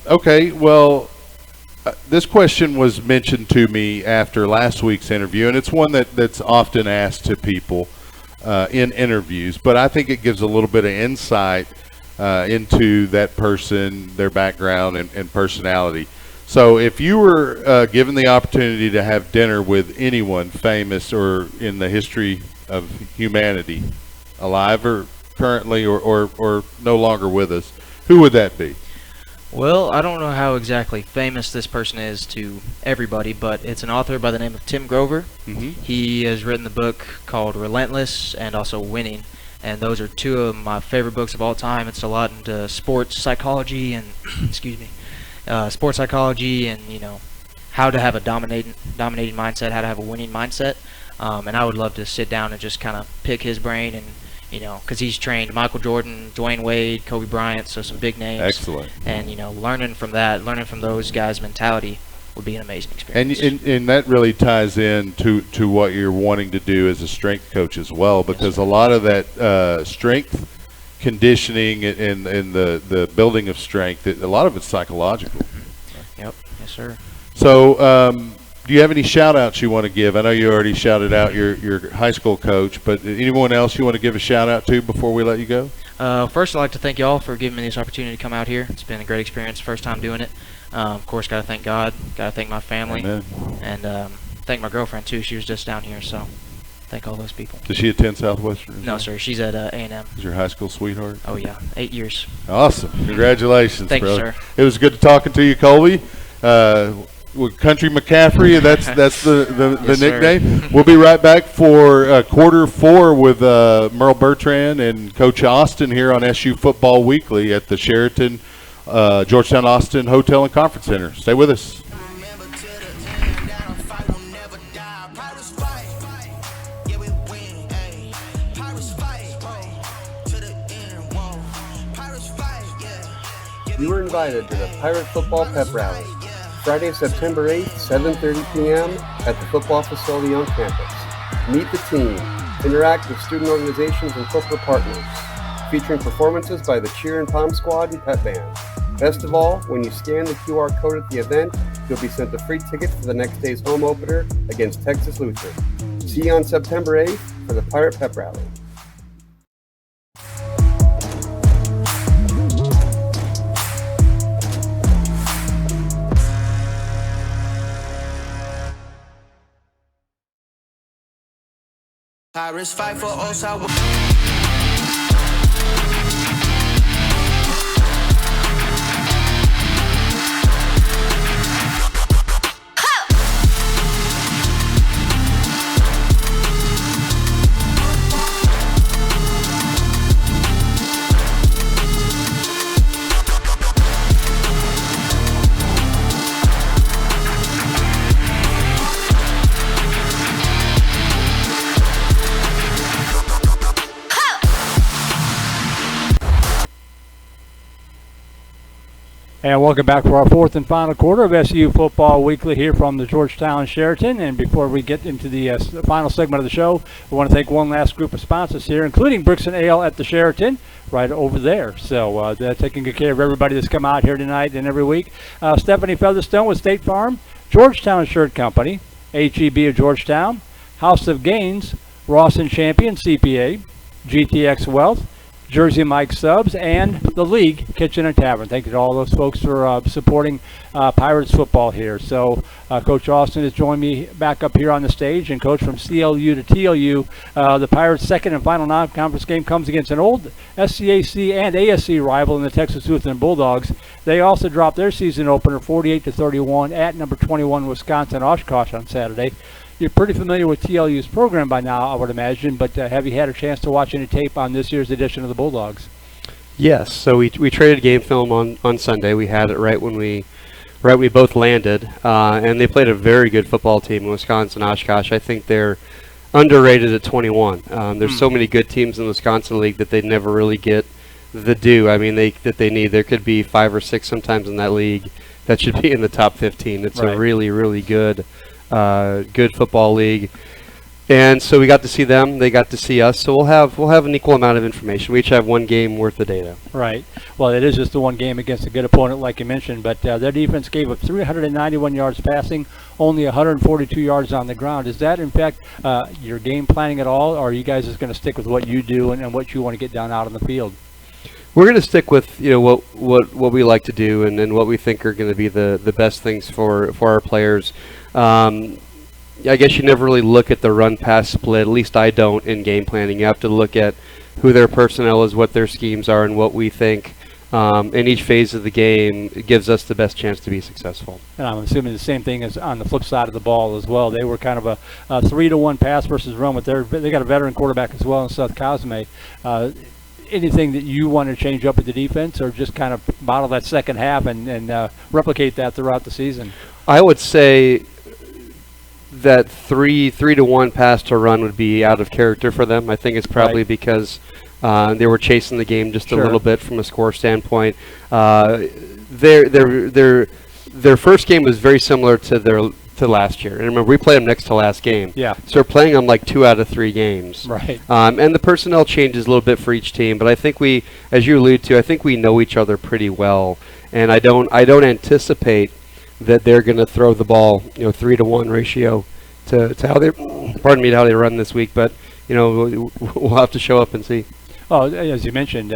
Okay, well, this question was mentioned to me after last week's interview, and it's one that's often asked to people in interviews, but I think it gives a little bit of insight into that person, their background, and personality. So if you were given the opportunity to have dinner with anyone famous or in the history of humanity, alive or currently or no longer with us, who would that be? Well, I don't know how exactly famous this person is to everybody, but it's an author by the name of Tim Grover. He has written the book called Relentless and also Winning, and those are two of my favorite books of all time. It's a lot into sports psychology and sports psychology and, you know, how to have a dominating mindset, how to have a winning mindset. And I would love to sit down and just kind of pick his brain and, you know, because he's trained Michael Jordan, Dwayne Wade, Kobe Bryant, so some big names. Excellent. And, you know, learning from those guys' mentality would be an amazing experience. And that really ties in to what you're wanting to do as a strength coach as well, because a lot of that strength conditioning and the building of strength, a lot of it's psychological. Yep. Yes, sir. So, do you have any shout-outs you want to give? I know you already shouted out your high school coach, but anyone else you want to give a shout-out to before we let you go? First, I'd like to thank you all for giving me this opportunity to come out here. It's been a great experience, first time doing it. Of course, got to thank God, got to thank my family, Amen. and thank my girlfriend, too. She was just down here, so thank all those people. Does she attend Southwestern? No, sir. She's at A&M. Is your high school sweetheart? Oh, yeah. 8 years. Awesome. Congratulations, Thank you, brother. sir. It was good to talking to you, Colby. With Country McCaffrey, that's the Yes, sir. nickname. We'll be right back for quarter 4 with Merle Bertrand and Coach Austin here on SU Football Weekly at the Sheraton Georgetown Austin Hotel and Conference Center. Stay with us. You were invited to the Pirate Football Pep Rally, Friday, September 8th, 7:30 p.m. at the football facility on campus. Meet the team, interact with student organizations and corporate partners, featuring performances by the Cheer and Pom Squad and Pep Band. Best of all, when you scan the QR code at the event, you'll be sent a free ticket for the next day's home opener against Texas Lutheran. See you on September 8th for the Pirate Pep Rally. Pirates fight for Osai. And welcome back for our fourth and final quarter of SU Football Weekly here from the Georgetown Sheraton. And before we get into the final segment of the show, we want to thank one last group of sponsors here, including Bricks and Ale at the Sheraton, right over there. So they're taking good care of everybody that's come out here tonight and every week. Stephanie Featherstone with State Farm, Georgetown Shirt Company, HEB of Georgetown, House of Gains, Ross and Champion CPA, GTX Wealth, Jersey Mike Subs, and the League Kitchen and Tavern. Thank you to all those folks for supporting Pirates football here. So Coach Austin has joined me back up here on the stage, and Coach, from CLU to TLU, the Pirates' second and final non-conference game comes against an old SCAC and ASC rival in the Texas Lutheran Bulldogs. They also dropped their season opener 48-31 at number 21 Wisconsin Oshkosh on Saturday. You're pretty familiar with TLU's program by now, I would imagine, but have you had a chance to watch any tape on this year's edition of the Bulldogs? Yes, so we traded game film on Sunday. We had it right when we both landed, and they played a very good football team in Wisconsin Oshkosh. I think they're underrated at 21. There's so many good teams in the Wisconsin League that they never really get the due. I mean, that they need. There could be 5 or 6 sometimes in that league that should be in the top 15. It's right. A really, really good football league. And so we got to see them, they got to see us, so we'll have an equal amount of information. We each have one game worth of data. Right. Well, it is just the one game against a good opponent, like you mentioned, but their defense gave up 391 yards passing, only 142 yards on the ground. Is that, in fact, your game planning at all, or are you guys just going to stick with what you do and what you want to get down out on the field? We're going to stick with what we like to do and what we think are going to be the best things for our players. I guess you never really look at the run-pass split. At least I don't in game planning. You have to look at who their personnel is, what their schemes are, and what we think in each phase of the game gives us the best chance to be successful. And I'm assuming the same thing is on the flip side of the ball as well. They were kind of a 3-to-1 pass versus run, but they got a veteran quarterback as well in Seth Cosme. Anything that you want to change up with the defense, or just kind of model that second half and replicate that throughout the season? I would say that 3-to-1 pass to run would be out of character for them. I think it's probably right. because they were chasing the game just Sure. a little bit from a score standpoint. Their first game was very similar to to last year. And remember, we played them next to last game. Yeah. So we're playing them like 2 out of 3 games. Right. And the personnel changes a little bit for each team, but I think we, as you allude to, I think we know each other pretty well. And I don't anticipate that they're going to throw the ball, 3-to-1 ratio to how they, pardon me, to how they run this week. But we'll have to show up and see. Well, as you mentioned,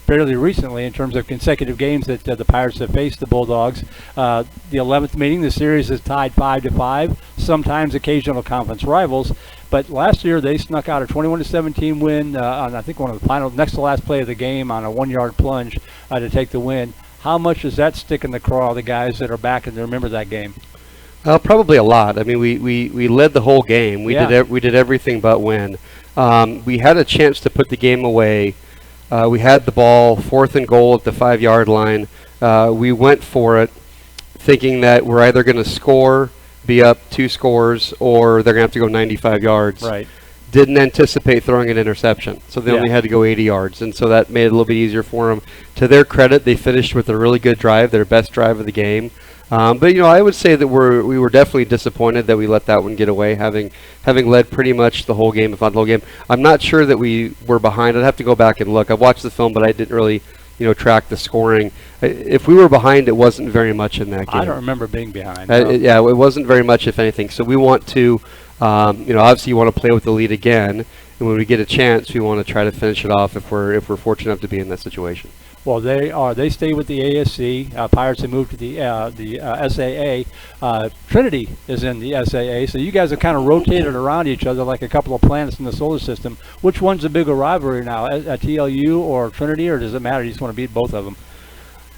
fairly recently, in terms of consecutive games that the Pirates have faced the Bulldogs, the 11th meeting, the series is tied 5-5. Sometimes occasional conference rivals, but last year they snuck out a 21-17 win on, I think, one of the final, next to last play of the game on a 1-yard plunge to take the win. How much does that stick in the craw of the guys that are back and remember that game? Probably a lot. I mean, we led the whole game. We did everything but win. We had a chance to put the game away. We had the ball, 4th and goal at the 5-yard line. We went for it, thinking that we're either going to score, be up 2 scores, or they're going to have to go 95 yards. Right. Didn't anticipate throwing an interception, so they only had to go 80 yards, and so that made it a little bit easier for them. To their credit, they finished with a really good drive, their best drive of the game. But I would say that we were definitely disappointed that we let that one get away, having led pretty much the whole game, if not the whole game. I'm not sure that we were behind. I'd have to go back and look. I've watched the film, but I didn't really track the scoring. If we were behind, it wasn't very much in that game. I don't remember being behind. Yeah, it wasn't very much, if anything. So we want to, obviously you want to play with the lead again, and when we get a chance, we want to try to finish it off if we're fortunate enough to be in that situation. Well, they stay with the ASC. Pirates have moved to the SAA. Trinity is in the SAA, so you guys have kind of rotated around each other like a couple of planets in the solar system. Which one's a bigger rivalry now, TLU or Trinity, or does it matter? You just want to beat both of them?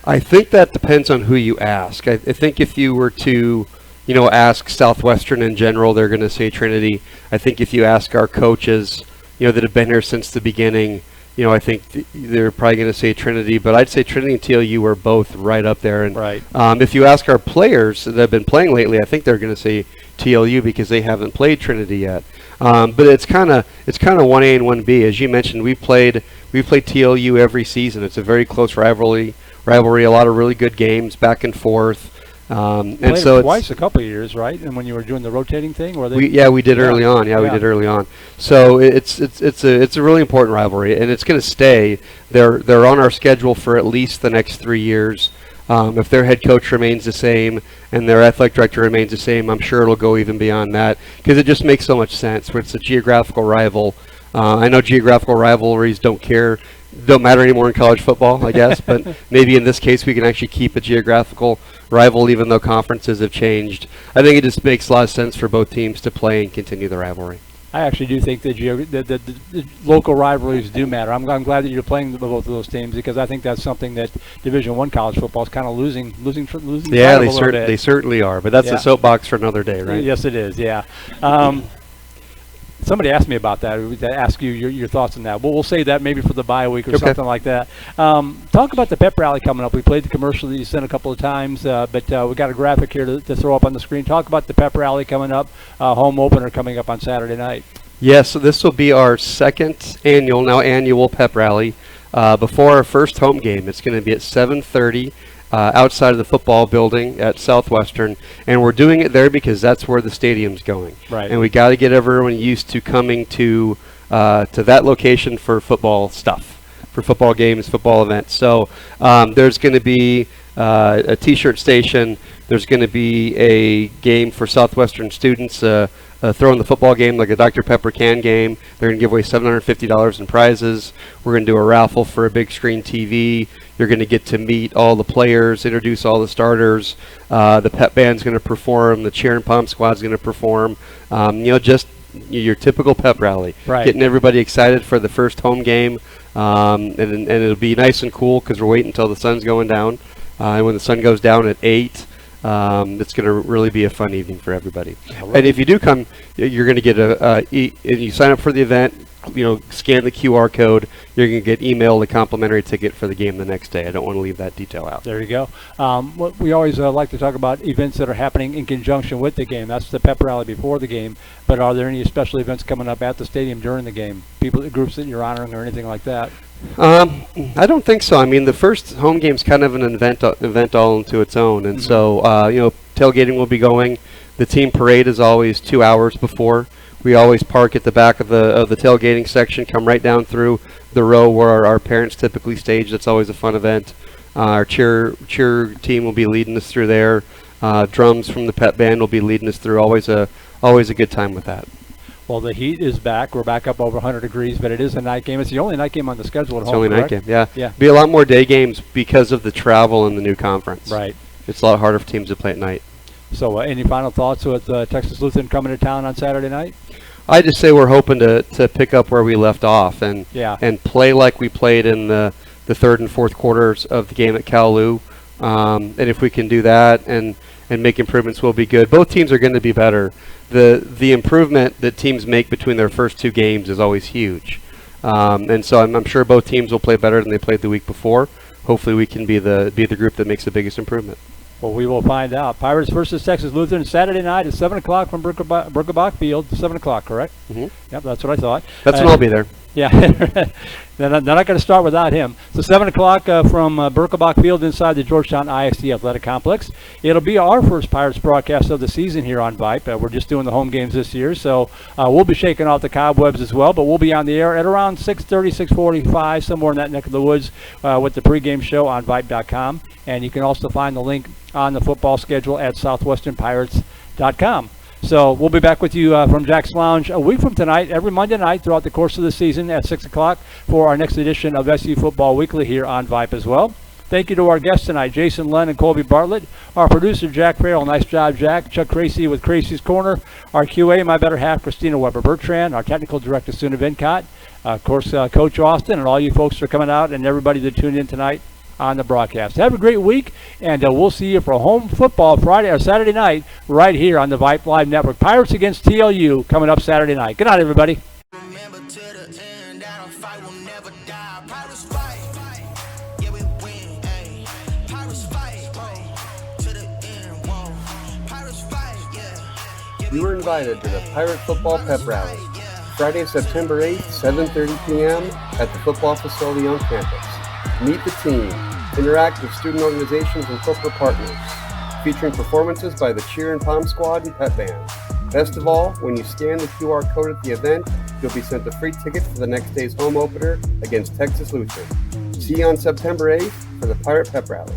I think that depends on who you ask. I think if you were to, ask Southwestern in general, they're going to say Trinity. I think if you ask our coaches, that have been here since the beginning, I think they're probably going to say Trinity, but I'd say Trinity and TLU are both right up there. And right. If you ask our players that have been playing lately, I think they're going to say TLU because they haven't played Trinity yet. But it's kind of 1A and 1B, as you mentioned. We played TLU every season. It's a very close rivalry. A lot of really good games back and forth. And so twice a couple of years, right? And when you were doing the rotating thing, or we did early on. We did early on. So it's a really important rivalry, and it's going to stay. They're on our schedule for at least the next 3 years. If their head coach remains the same and their athletic director remains the same, I'm sure it'll go even beyond that because it just makes so much sense. Where it's a geographical rival. I know geographical rivalries don't matter anymore in college football, I guess, but maybe in this case we can actually keep a geographical rival even though conferences have changed. I think it just makes a lot of sense for both teams to play and continue the rivalry. I actually do think that the local rivalries do matter. I'm glad that you're playing both of those teams because I think that's something that Division I college football is kind of losing. Yeah, they certainly are, but that's a soapbox for another day, right? Yes, it is, yeah. Somebody asked me about that. To ask you your thoughts on that. Well, we'll say that maybe for the bye week or something like that. Talk about the pep rally coming up. We played the commercial that you sent a couple of times, but we got a graphic here to throw up on the screen. Talk about the pep rally coming up, home opener coming up on Saturday night. Yes, so this will be our second annual pep rally before our first home game. It's going to be at 7:30. Outside of the football building at Southwestern, and we're doing it there because that's where the stadium's going. Right. And we got to get everyone used to coming to that location for football stuff, for football games, football events. So there's going to be a T-shirt station. There's going to be a game for Southwestern students throwing the football game like a Dr. Pepper can game. They're going to give away $750 in prizes. We're going to do a raffle for a big screen TV. You're going to get to meet all the players, introduce all the starters. The pep band's going to perform. The cheer and pump squad's going to perform. Just your typical pep rally. Right. Getting everybody excited for the first home game. And it'll be nice and cool because we're waiting until the sun's going down. And when the sun goes down at 8, it's going to really be a fun evening for everybody. Yeah, and if you do come, you're going to get you sign up for the event, scan the QR code, you're going to get emailed a complimentary ticket for the game the next day. I don't want to leave that detail out. There you go. We always like to talk about events that are happening in conjunction with the game. That's the pep rally before the game. But are there any special events coming up at the stadium during the game? Groups that you're honoring or anything like that? I don't think so. I mean, the first home game's kind of an event all into its own, and so tailgating will be going. The team parade is always 2 hours before. We always park at the back of the tailgating section, come right down through the row where our parents typically stage. That's always a fun event. Our cheer team will be leading us through there. Drums from the pep band will be leading us through. Always a good time with that. Well, the heat is back. We're back up over 100 degrees, but it is a night game. It's the only night game on the schedule at It's home, only night correct? game, yeah. Yeah. Be a lot more day games because of the travel in the new conference. Right. It's a lot harder for teams to play at night. So any final thoughts with Texas Lutheran coming to town on Saturday night? I just say we're hoping to pick up where we left off and play like we played in the third and fourth quarters of the game at Cal-Lu. And if we can do that and make improvements, we'll be good. Both teams are going to be better. The improvement that teams make between their first two games is always huge. And so I'm sure both teams will play better than they played the week before. Hopefully we can be the group that makes the biggest improvement. Well, we will find out. Pirates versus Texas Lutheran Saturday night at 7 o'clock from Burkebach Field. 7 o'clock, correct? Mm-hmm. Yep, that's what I thought. That's when I'll be there. Yeah, they're not going to start without him. So 7 o'clock from Burkebach Field inside the Georgetown ISD Athletic Complex. It'll be our first Pirates broadcast of the season here on Vype. We're just doing the home games this year, so we'll be shaking off the cobwebs as well, but we'll be on the air at around 6:30, 6:45, somewhere in that neck of the woods with the pregame show on Vype.com. And you can also find the link on the football schedule at southwesternpirates.com. So we'll be back with you from Jack's Lounge a week from tonight, every Monday night throughout the course of the season at 6 o'clock for our next edition of SU Football Weekly here on Vype as well. Thank you to our guests tonight, Jason Lenn and Colby Bartlett. Our producer, Jack Farrell. Nice job, Jack. Chuck Cracy with Cracy's Corner. Our QA, my better half, Christina Weber-Bertrand. Our technical director, Suna Vincott. Of course, Coach Austin and all you folks for coming out and everybody that tuned in tonight on the broadcast. Have a great week, and we'll see you for home football Friday or Saturday night right here on the Vype Live Network. Pirates against TLU coming up Saturday night. Good night, everybody. Remember to the end, that a fight will never die. Pirates fight, yeah we win, ayy. Pirates fight, to the end, whoa. Pirates fight, yeah. You were invited to the Pirate Football Pep Rally, Friday, September 8th, 7:30 p.m. at the football facility on campus. Meet the team, interact with student organizations and corporate partners, featuring performances by the Cheer and Pom Squad and Pep Band. Best of all, when you scan the QR code at the event, you'll be sent a free ticket for the next day's home opener against Texas Lutheran. See you on September 8th for the Pirate Pep Rally.